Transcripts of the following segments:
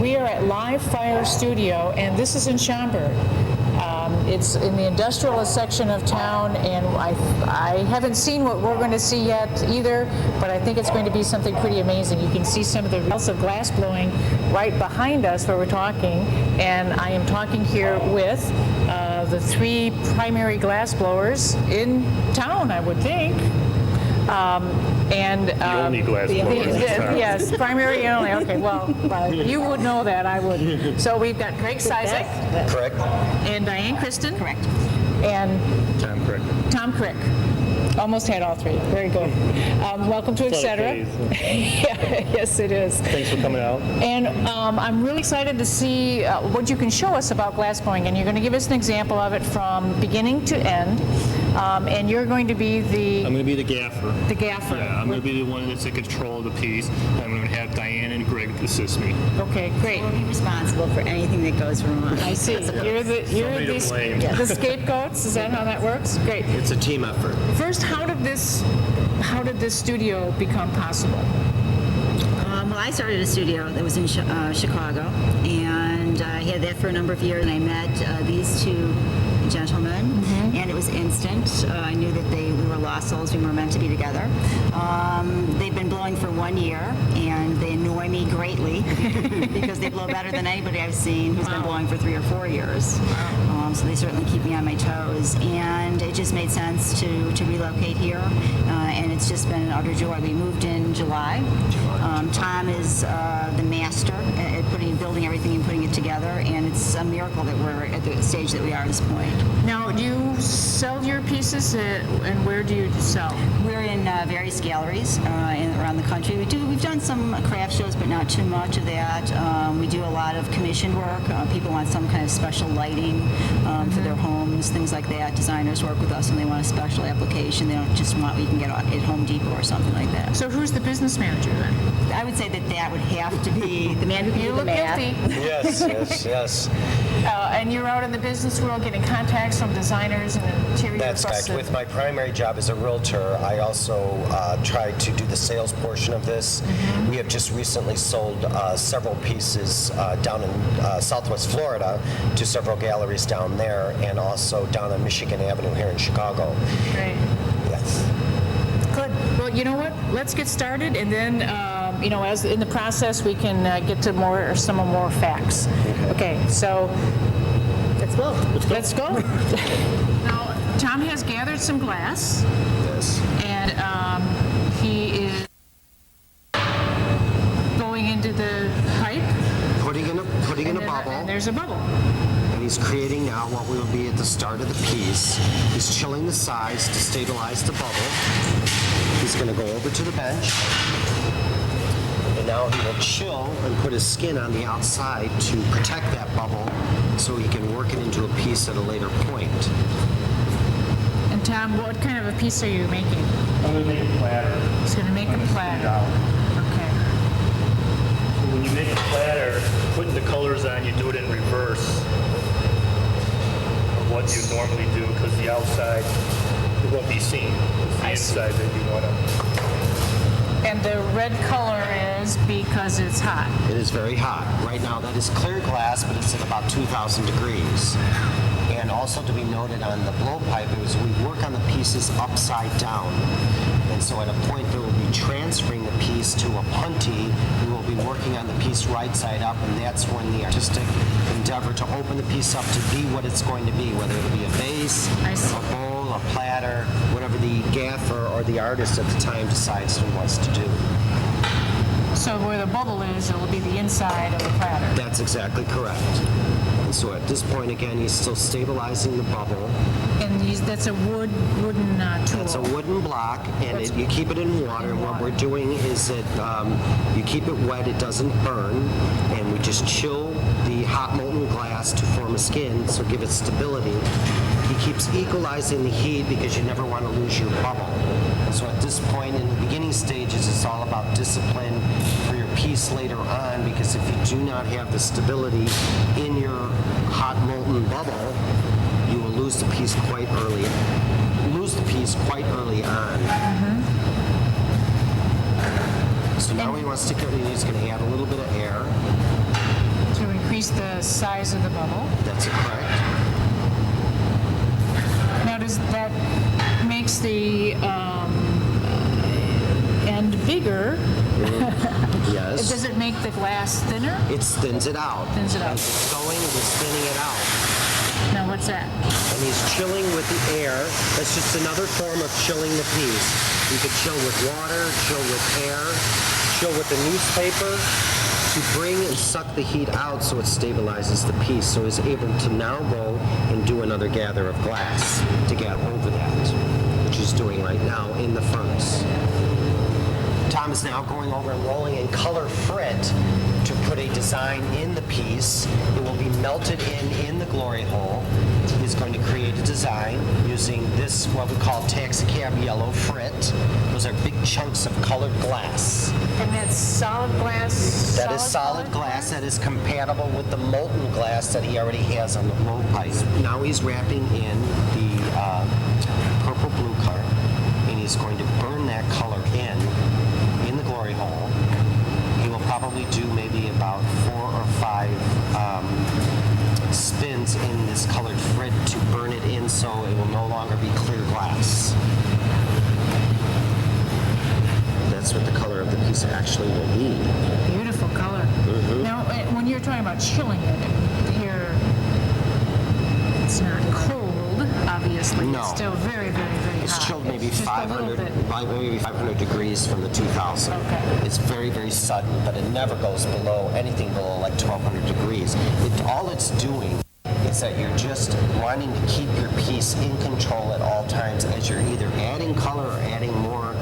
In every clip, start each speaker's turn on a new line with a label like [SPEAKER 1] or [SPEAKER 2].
[SPEAKER 1] We are at Live Fire Studio, and this is in Schaumburg. It's in the industrial section of town, and I haven't seen what we're going to see yet either, but I think it's going to be something pretty amazing. You can see some of the results of glass blowing right behind us where we're talking, and I am talking here with the 3 primary glass blowers in town, I would think.
[SPEAKER 2] The only glass blowers in town.
[SPEAKER 1] Yes, primary and only. Okay, well, you would know that, I wouldn't. So we've got Greg Sizek.
[SPEAKER 3] Correct.
[SPEAKER 1] And Diane Kristen.
[SPEAKER 4] Correct.
[SPEAKER 1] And
[SPEAKER 2] Tom Crick.
[SPEAKER 1] Tom Crick. Almost had all 3. Very good. Welcome to Etc. Yeah, yes, it is.
[SPEAKER 2] Thanks for coming out.
[SPEAKER 1] And I'm really excited to see what you can show us about glass blowing. And you're going to give us an example of it from beginning to end. And you're going to be
[SPEAKER 2] I'm going to be the gaffer.
[SPEAKER 1] the gaffer.
[SPEAKER 2] Yeah, I'm going to be the one that's in control of the piece. I'm going to have Diane and Greg assist me.
[SPEAKER 1] Okay, great.
[SPEAKER 4] We'll be responsible for anything that goes wrong.
[SPEAKER 1] I see. You're
[SPEAKER 2] Somebody to blame.
[SPEAKER 1] the scapegoats. Is that how that works? Great.
[SPEAKER 3] It's a team effort.
[SPEAKER 1] First, how did this studio become possible?
[SPEAKER 4] Well, I started a studio that was in Chicago, and I had that for a number of years, and I met these 2 gentlemen, and it was instant. I knew that we were lost souls. We were meant to be together. They've been blowing for 1 year, and they annoy me greatly because they blow better than anybody I've seen who's been blowing for 3 or 4 years. So they certainly keep me on my toes, and it just made sense to relocate here, and it's just been an utter joy. We moved in July. Tom is the master at building everything and putting it together, and it's a miracle that we're at the stage that we are at this point.
[SPEAKER 1] Now, do you sell your pieces, and where do you sell?
[SPEAKER 4] We're in various galleries around the country. We've done some craft shows, but not too much of that. We do a lot of commissioned work. People want some kind of special lighting for their homes, things like that. Designers work with us when they want a special application. They don't just want what you can get at Home Depot or something like that.
[SPEAKER 1] So who's the business manager then?
[SPEAKER 4] I would say that would have to be the man who can
[SPEAKER 1] You
[SPEAKER 4] do the
[SPEAKER 1] look
[SPEAKER 4] math.
[SPEAKER 1] guilty.
[SPEAKER 3] Yes.
[SPEAKER 1] And you're out in the business world getting contacts from designers and interior
[SPEAKER 3] That's
[SPEAKER 1] folks.
[SPEAKER 3] correct. With my primary job as a realtor, I also try to do the sales portion of this. We have just recently sold several pieces down in Southwest Florida to several galleries down there, and also down on Michigan Avenue here in Chicago.
[SPEAKER 1] Great.
[SPEAKER 3] Yes.
[SPEAKER 1] Good. Well, you know what? Let's get started, and then, as in the process, we can get to some more facts. Okay. So
[SPEAKER 4] Let's go.
[SPEAKER 1] let's go. Now, Tom has gathered some glass,
[SPEAKER 3] Yes.
[SPEAKER 1] and he is going into the pipe.
[SPEAKER 3] Putting in a
[SPEAKER 1] And
[SPEAKER 3] bubble.
[SPEAKER 1] there's a bubble.
[SPEAKER 3] And he's creating now what will be at the start of the piece. He's chilling the sides to stabilize the bubble. He's going to go over to the bench. And now he will chill and put his skin on the outside to protect that bubble so he can work it into a piece at a later point.
[SPEAKER 1] And Tom, what kind of a piece are you making?
[SPEAKER 2] I'm going to make a platter.
[SPEAKER 1] He's going to make a platter. Okay.
[SPEAKER 2] When you make a platter, putting the colors on, you do it in reverse of what you normally do, because the outside, it won't be seen. It's the inside that you want to.
[SPEAKER 1] And the red color is because it's hot.
[SPEAKER 3] It is very hot. Right now that is clear glass, but it's at about 2,000 degrees. And also to be noted on the blowpipe is we work on the pieces upside down. And so at a point there will be transferring the piece to a punty. We will be working on the piece right side up, and that's when the artistic endeavor to open the piece up to be what it's going to be, whether it'll be a vase,
[SPEAKER 1] I see.
[SPEAKER 3] a bowl, a platter, whatever the gaffer or the artist at the time decides he wants to do.
[SPEAKER 1] So where the bubble is, it will be the inside of the platter.
[SPEAKER 3] That's exactly correct. And so at this point, again, he's still stabilizing the bubble.
[SPEAKER 1] And that's a wooden tool.
[SPEAKER 3] That's a wooden block, and you keep it in water. And what we're doing is that you keep it wet, it doesn't burn, and we just chill the hot molten glass to form a skin, so give it stability. He keeps equalizing the heat because you never want to lose your bubble. So at this point, in the beginning stages, it's all about discipline for your piece later on, because if you do not have the stability in your hot molten bubble, you will lose the piece quite early. On. So now he wants to he's going to add a little bit of air.
[SPEAKER 1] increase the size of the bubble.
[SPEAKER 3] That's correct.
[SPEAKER 1] Now, does that makes the end bigger?
[SPEAKER 3] Yes.
[SPEAKER 1] Does it make the glass thinner?
[SPEAKER 3] It thins it out.
[SPEAKER 1] Thins it out.
[SPEAKER 3] As it's going, it's thinning it out.
[SPEAKER 1] Now, what's that?
[SPEAKER 3] And he's chilling with the air. That's just another form of chilling the piece. You could chill with water, chill with air, chill with the newspaper to bring and suck the heat out so it stabilizes the piece. So he's able to now go and do another gather of glass to get over that, which he's doing right now in the furnace. Tom is now going over and rolling in color frit to put a design in the piece. It will be melted in the glory hole. He's going to create a design using this, what we call taxicab yellow frit. Those are big chunks of colored glass.
[SPEAKER 1] And that's solid glass?
[SPEAKER 3] That is solid
[SPEAKER 1] colored
[SPEAKER 3] glass that is compatible with the molten glass that he already has on the blowpipe. Now he's wrapping in the purple blue color, and he's going to burn that color in the glory hole. He will probably do maybe about 4 or 5 spins in this colored frit to burn it in so it will no longer be clear glass. That's what the color of the piece actually will be.
[SPEAKER 1] Beautiful color. Now, when you're talking about chilling it, here it's not cold, obviously.
[SPEAKER 3] No.
[SPEAKER 1] It's still very, very, very
[SPEAKER 3] It's
[SPEAKER 1] hot.
[SPEAKER 3] chilled maybe
[SPEAKER 1] It's just a little
[SPEAKER 3] 500 degrees from the 2000.
[SPEAKER 1] Okay.
[SPEAKER 3] It's very, very sudden, but it never goes below anything below like 1200 degrees. All it's doing is that you're just wanting to keep your piece in control at all times as you're either adding color or adding more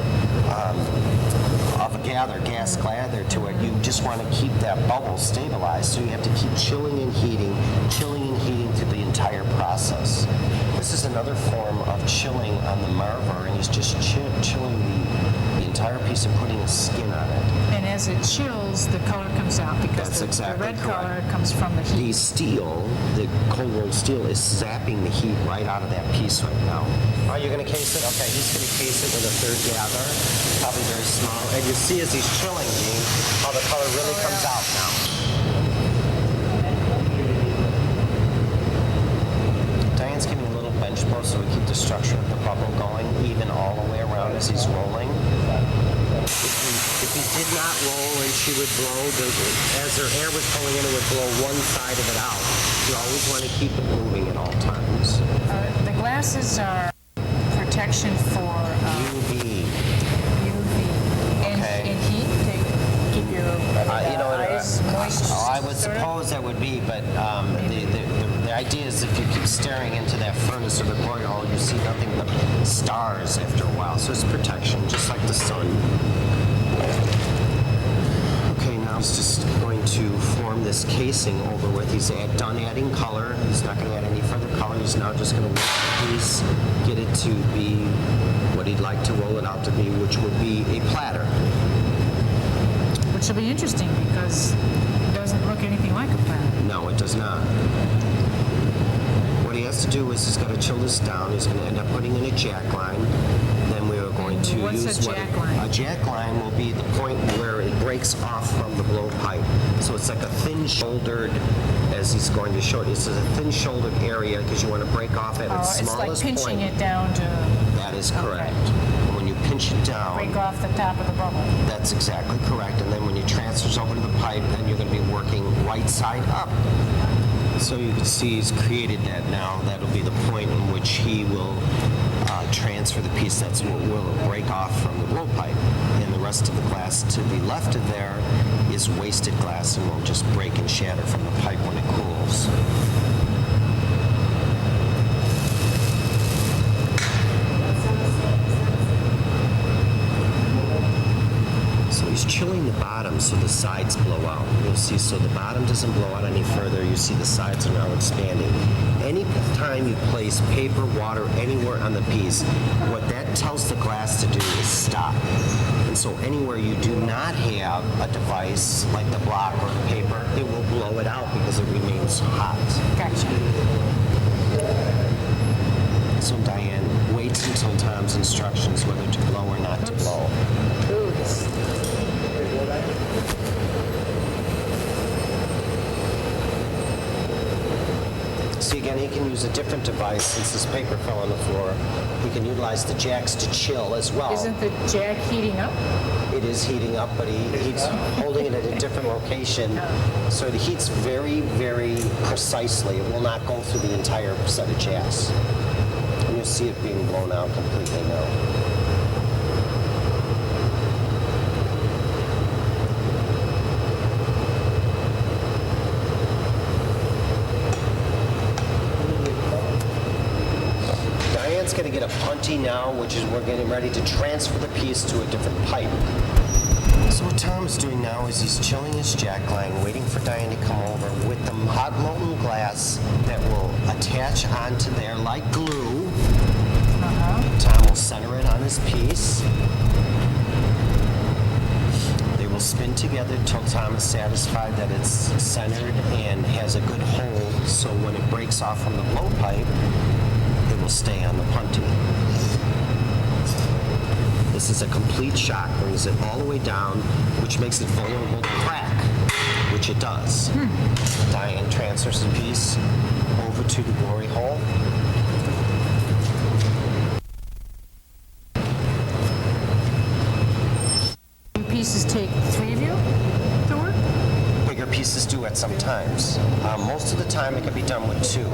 [SPEAKER 3] of a gas gather to it. You just want to keep that bubble stabilized, so you have to keep chilling and heating through the entire process. This is another form of chilling on the Marver, and he's just chilling the entire piece and putting a skin on it.
[SPEAKER 1] And as it chills, the color comes out because
[SPEAKER 3] That's
[SPEAKER 1] the
[SPEAKER 3] exactly
[SPEAKER 1] red
[SPEAKER 3] correct.
[SPEAKER 1] color comes from the
[SPEAKER 3] The
[SPEAKER 1] heat.
[SPEAKER 3] steel, the cold rolled steel, is zapping the heat right out of that piece right now. Are you going to case it? Okay, he's going to case it with a third gather, probably very small. And you see as he's chilling, Gene, how the color really comes out now. Diane's giving a little bench post so we keep the structure of the bubble going even all the way around as he's rolling. If he did not roll and she would blow, as her air was pulling in, it would blow one side of it out. You always want to keep it moving at all times.
[SPEAKER 1] The glasses are protection for
[SPEAKER 3] UV.
[SPEAKER 1] UV and
[SPEAKER 3] Okay.
[SPEAKER 1] heat to keep your eyes moist.
[SPEAKER 3] I would
[SPEAKER 1] sort of?
[SPEAKER 3] suppose that would be, but the idea is if you keep staring into that furnace or the glory hole, you see nothing but stars after a while. So it's protection, just like the sun. Okay, now he's just going to form this casing over with. He's done adding color. He's not going to add any further color. He's now just going to work the piece, get it to be what he'd like to roll it out to be, which would be a platter.
[SPEAKER 1] Which will be interesting because it doesn't look anything like a planet.
[SPEAKER 3] No, it does not. What he has to do is he's got to chill this down. He's going to end up putting in a jack line. Then we are going to
[SPEAKER 1] What's
[SPEAKER 3] use
[SPEAKER 1] a jack line?
[SPEAKER 3] A jack line will be the point where it breaks off from the blowpipe. So it's like a thin-shouldered, as he's going to show it. It's a thin-shouldered area because you want to break off at its
[SPEAKER 1] It's like
[SPEAKER 3] smallest
[SPEAKER 1] pinching
[SPEAKER 3] point.
[SPEAKER 1] it down to
[SPEAKER 3] That is correct. And when you pinch it down,
[SPEAKER 1] break off the top of the bubble.
[SPEAKER 3] that's exactly correct. And then when you transfers over to the pipe, then you're going to be working right side up. So you can see he's created that now. That'll be the point in which he will transfer the piece. That's what will break off from the blowpipe. And the rest of the glass to the left of there is wasted glass and will just break and shatter from the pipe when it cools. So he's chilling the bottom so the sides blow out. You'll see, so the bottom doesn't blow out any further. You see the sides are now expanding. Any time you place paper, water anywhere on the piece, what that tells the glass to do is stop. And so anywhere you do not have a device like the block or the paper, it will blow it out because it remains hot.
[SPEAKER 1] Gotcha.
[SPEAKER 3] So Diane waits until Tom's instructions whether to blow or not to blow.
[SPEAKER 1] Ooh, this.
[SPEAKER 3] See, again, he can use a different device since this paper fell on the floor. He can utilize the jacks to chill as well.
[SPEAKER 1] Isn't the jack heating up?
[SPEAKER 3] It is heating up, but he's holding it at a different location. So it heats very, very precisely. It will not go through the entire set of jacks. And you'll see it being blown out completely now. Diane's going to get a punty now, which is we're getting ready to transfer the piece to a different pipe. So what Tom's doing now is he's chilling his jack line, waiting for Diane to come over with the hot molten glass that will attach onto there like glue. Tom will center it on his piece. They will spin together until Tom is satisfied that it's centered and has a good hold, so when it breaks off from the blowpipe, it will stay on the punty. This is a complete shock, brings it all the way down, which makes it vulnerable to crack, which it does. Diane transfers the piece over to the glory hole.
[SPEAKER 1] Pieces take 3 of you to work?
[SPEAKER 3] Bigger pieces do at some times. Most of the time it can be done with 2.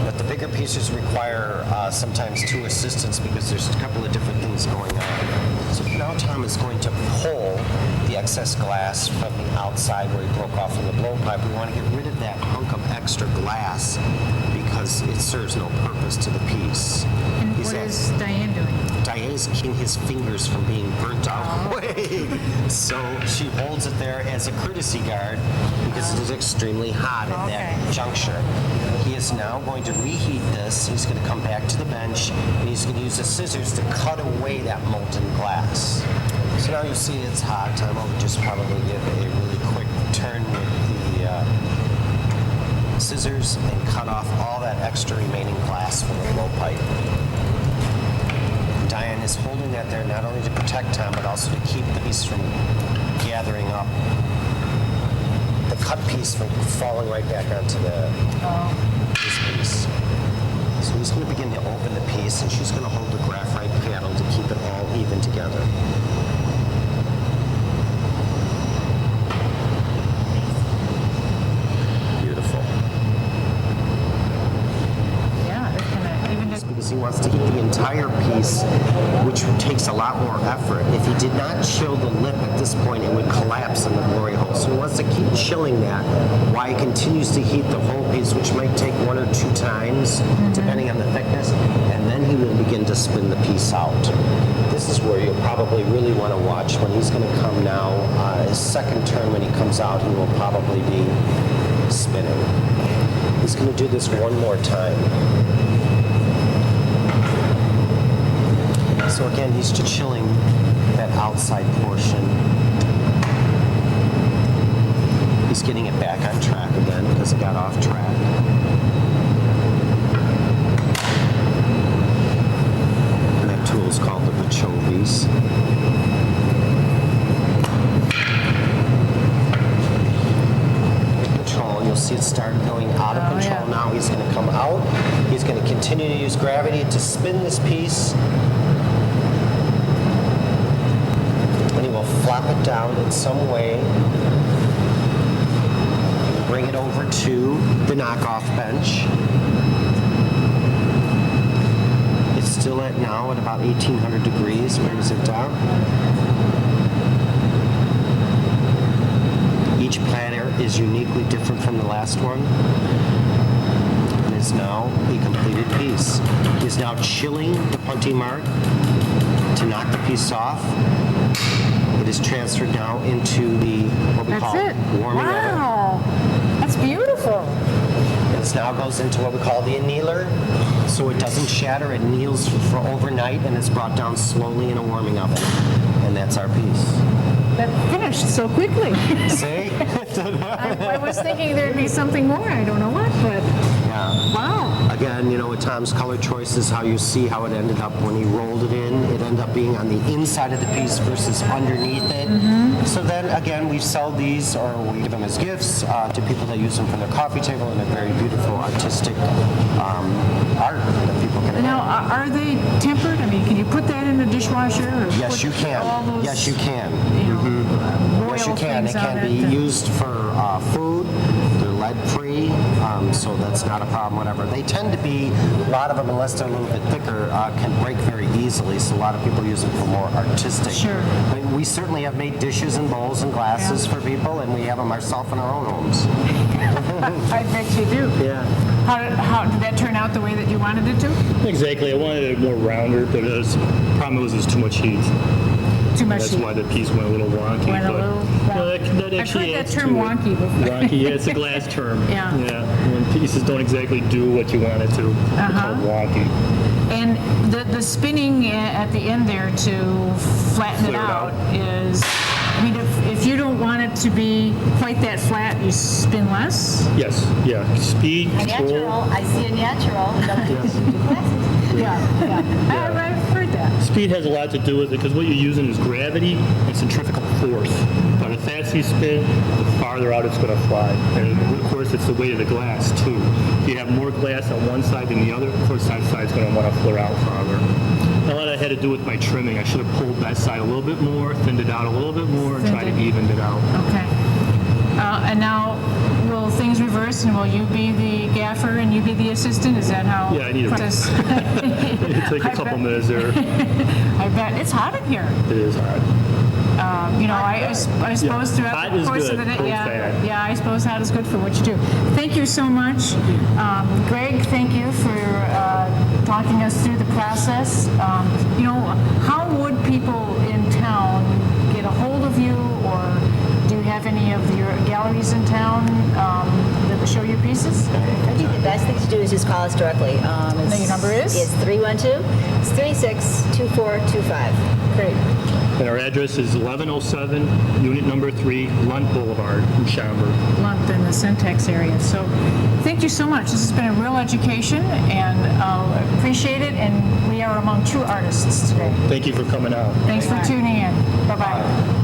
[SPEAKER 3] But the bigger pieces require sometimes 2 assistants because there's a couple of different things going on. So now Tom is going to pull the excess glass from the outside where he broke off from the blowpipe. We want to get rid of that hunk of extra glass because it serves no purpose to the piece.
[SPEAKER 1] And what is Diane doing?
[SPEAKER 3] Diane's keeping his fingers from being burnt out away. So she holds it there as a courtesy guard because it is extremely hot at that juncture. He is now going to reheat this. He's going to come back to the bench and he's going to use the scissors to cut away that molten glass. So now you see it's hot. I will just probably give a really quick turn with the scissors and cut off all that extra remaining glass from the blowpipe. Diane is holding that there not only to protect Tom, but also to keep the piece from gathering up, the cut piece from falling right back onto this piece. So he's going to begin to open the piece, and she's going to hold the graphite paddle to keep it all even together. Beautiful.
[SPEAKER 1] Yeah, it's gonna even just.
[SPEAKER 3] Because he wants to heat the entire piece, which takes a lot more effort. If he did not chill the lip at this point, it would collapse in the glory hole. So he wants to keep chilling that while he continues to heat the whole piece, which might take 1 or 2 times, depending on the thickness, and then he will begin to spin the piece out. This is where you'll probably really want to watch when he's going to come now. His second turn, when he comes out, he will probably be spinning. He's going to do this one more time. So again, he's just chilling that outside portion. He's getting it back on track again because it got off track. And that tool is called the Vachovis. Control, you'll see it start going out of control now. He's going to come out. He's going to continue to use gravity to spin this piece. Flap it down in some way, bring it over to the knockoff bench. It's still at now at about 1800 degrees. Brings it down. Each platter is uniquely different from the last one. And is now a completed piece. He's now chilling the punty mark to knock the piece off. It is transferred now into the, what we call warming oven.
[SPEAKER 1] Wow, that's beautiful.
[SPEAKER 3] It now goes into what we call the annealer, so it doesn't shatter. It anneals for overnight, and it's brought down slowly in a warming oven. And that's our piece.
[SPEAKER 1] That finished so quickly.
[SPEAKER 3] See?
[SPEAKER 1] I was thinking there'd be something more. I don't know what, but
[SPEAKER 3] Yeah.
[SPEAKER 1] wow.
[SPEAKER 3] Again, with Tom's color choices, how you see how it ended up when he rolled it in. It ended up being on the inside of the piece versus underneath it. So then, again, we sell these or we give them as gifts to people that use them for their coffee table in a very beautiful artistic art that people can
[SPEAKER 1] Now, are they tempered? I mean, can you put that in the dishwasher? Or
[SPEAKER 3] Yes,
[SPEAKER 1] put
[SPEAKER 3] you can.
[SPEAKER 1] All those,
[SPEAKER 3] Yes, you can.
[SPEAKER 1] royal
[SPEAKER 3] Yes, you can. It
[SPEAKER 1] things on
[SPEAKER 3] can be
[SPEAKER 1] it.
[SPEAKER 3] used for food. They're lead-free, so that's not a problem, whatever. They tend to be, a lot of them, unless they're a little bit thicker, can break very easily, so a lot of people use them for more artistic.
[SPEAKER 1] Sure.
[SPEAKER 3] I mean, we certainly have made dishes and bowls and glasses for people, and we have them ourselves in our own homes.
[SPEAKER 1] I bet you do.
[SPEAKER 3] Yeah.
[SPEAKER 1] How did that turn out the way that you wanted it to?
[SPEAKER 2] Exactly. I wanted it more rounder, but the problem was there's too much heat.
[SPEAKER 1] Too much
[SPEAKER 2] That's
[SPEAKER 1] heat.
[SPEAKER 2] why the piece went a little wonky.
[SPEAKER 1] Went a
[SPEAKER 2] but,
[SPEAKER 1] little
[SPEAKER 2] that
[SPEAKER 1] I've
[SPEAKER 2] actually
[SPEAKER 1] heard that
[SPEAKER 2] adds
[SPEAKER 1] term
[SPEAKER 2] to it.
[SPEAKER 1] wonky before.
[SPEAKER 2] Wonky, yeah, it's a glass term.
[SPEAKER 1] Yeah.
[SPEAKER 2] When pieces don't exactly do what you want it to, they're called wonky.
[SPEAKER 1] And the spinning at the end there to flatten it
[SPEAKER 2] Clear it
[SPEAKER 1] out
[SPEAKER 2] out.
[SPEAKER 1] is, I mean, if you don't want it to be quite that flat, you spin less?
[SPEAKER 2] Yes, yeah. Speed,
[SPEAKER 4] Natural.
[SPEAKER 2] control.
[SPEAKER 4] I see a natural. Glasses.
[SPEAKER 1] Yeah. I've heard that.
[SPEAKER 2] Speed has a lot to do with it because what you're using is gravity and centrifugal force. But the faster you spin, the farther out it's going to fly. And of course, it's the weight of the glass too. If you have more glass on one side than the other, of course, that side's going to want to flare out farther. A lot of that had to do with my trimming. I should have pulled that side a little bit more, thinned it out a little bit more, and tried to even it out.
[SPEAKER 1] Okay. And now, will things reverse, and will you be the gaffer and you be the assistant? Is that how?
[SPEAKER 2] Yeah, I need a-
[SPEAKER 1] process-
[SPEAKER 2] It took a
[SPEAKER 1] I
[SPEAKER 2] couple
[SPEAKER 1] bet-
[SPEAKER 2] minutes there.
[SPEAKER 1] I bet it's hot in here.
[SPEAKER 2] It is hard.
[SPEAKER 1] I suppose throughout
[SPEAKER 2] Hot
[SPEAKER 1] the
[SPEAKER 2] is
[SPEAKER 1] course
[SPEAKER 2] good,
[SPEAKER 1] of the day,
[SPEAKER 2] both
[SPEAKER 1] yeah,
[SPEAKER 2] bad.
[SPEAKER 1] yeah, I suppose hot is good for what you do. Thank you so much, Greg. Thank you for talking us through the process. How would people in town get a hold of you, or do you have any of your galleries in town that will show your pieces?
[SPEAKER 4] I think the best thing to do is just call us directly.
[SPEAKER 1] Your number is?
[SPEAKER 4] It's 312-362425.
[SPEAKER 1] Great.
[SPEAKER 2] And our address is 1107, unit number 3, Lunt Boulevard in Schaumburg.
[SPEAKER 1] Lumped in the Syntax area. So thank you so much. This has been a real education, and appreciate it. And we are among true artists today.
[SPEAKER 2] Thank you for coming out.
[SPEAKER 1] Thanks for tuning in. Bye-bye.